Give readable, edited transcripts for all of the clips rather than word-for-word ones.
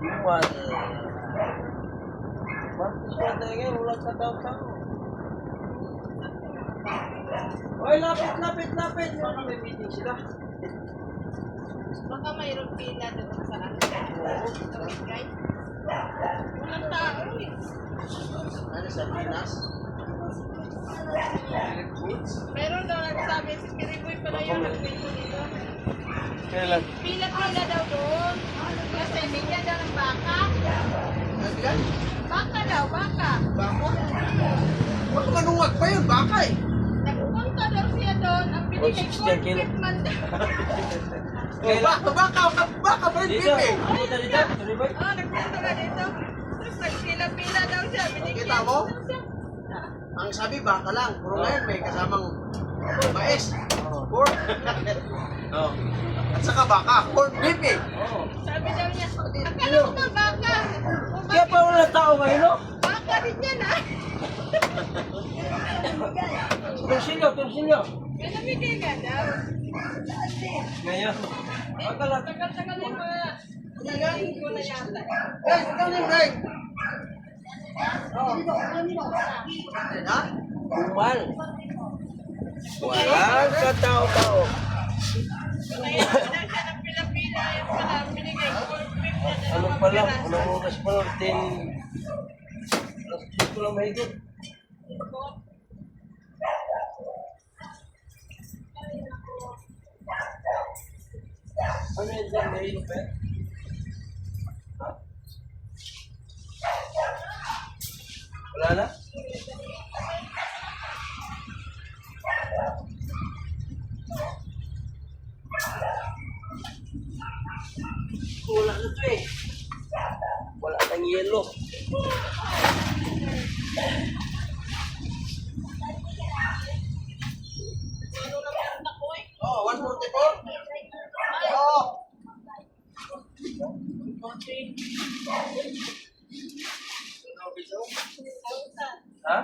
Iwan. Bakit siya tayo ulang sa tao-tao? Oy, lapit! Baka may meeting sila. Baka mayroong pila doon sa guys. Walang tao eh. Ano sa Pinas? Meron daw nagsabi si Kiriboy pala yung nagpili dito. Kailan? Pila-pila daw doon. Kasi niya daw ng baka. Baka daw, baka. Bako? Ba't manungag pa yun? Baka eh. Nagpunta daw siya doon. Ang binigay 160 kilo. corporate man daw. Baka pa rin Dito! pipi. Punta dito! Sorry ba? Oh, nagpunta na dito. Tapos nagpila-pila daw siya. Binigyan Kita mo? daw siya. Ang sabi baka lang. Puro ngayon may kasamang mais. Oo. Pork. Oo. At saka baka. Corn beef eh. Oo. Sabi daw niya, akala ko ba baka? O Kaya pa wala tao ngayon, no? baka rin yan ah. Tursilyo! May namigay ka daw. Ngayon. Pagkalat. Tagal-tagal yung mga nagawin ko na yata. Guys, ikaw na yung break. Ha? Kumal. Walang katao-tao. Kaya na siya ng pila-pila yung pala binigay corporate na Ano pa lang? Unang oras pa lang? 10. Alas 10 ko lang mahigit. Ano yun dyan? Mahirap eh? Ha? Wala na? Wala na to eh. Wala nang yelo. Oh, 144? Oo. Ha?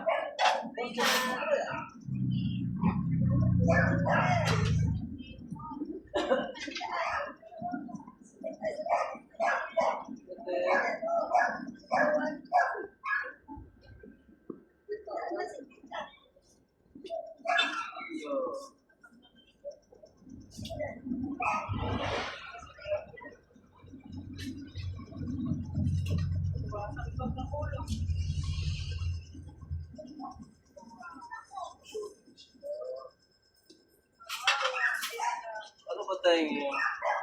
Ano ba tayong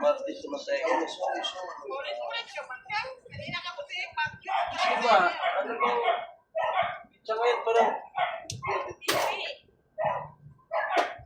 Martes na tayo? Ulit-ulit siya, pagka. Kanina ka po siya, pagka. Diba?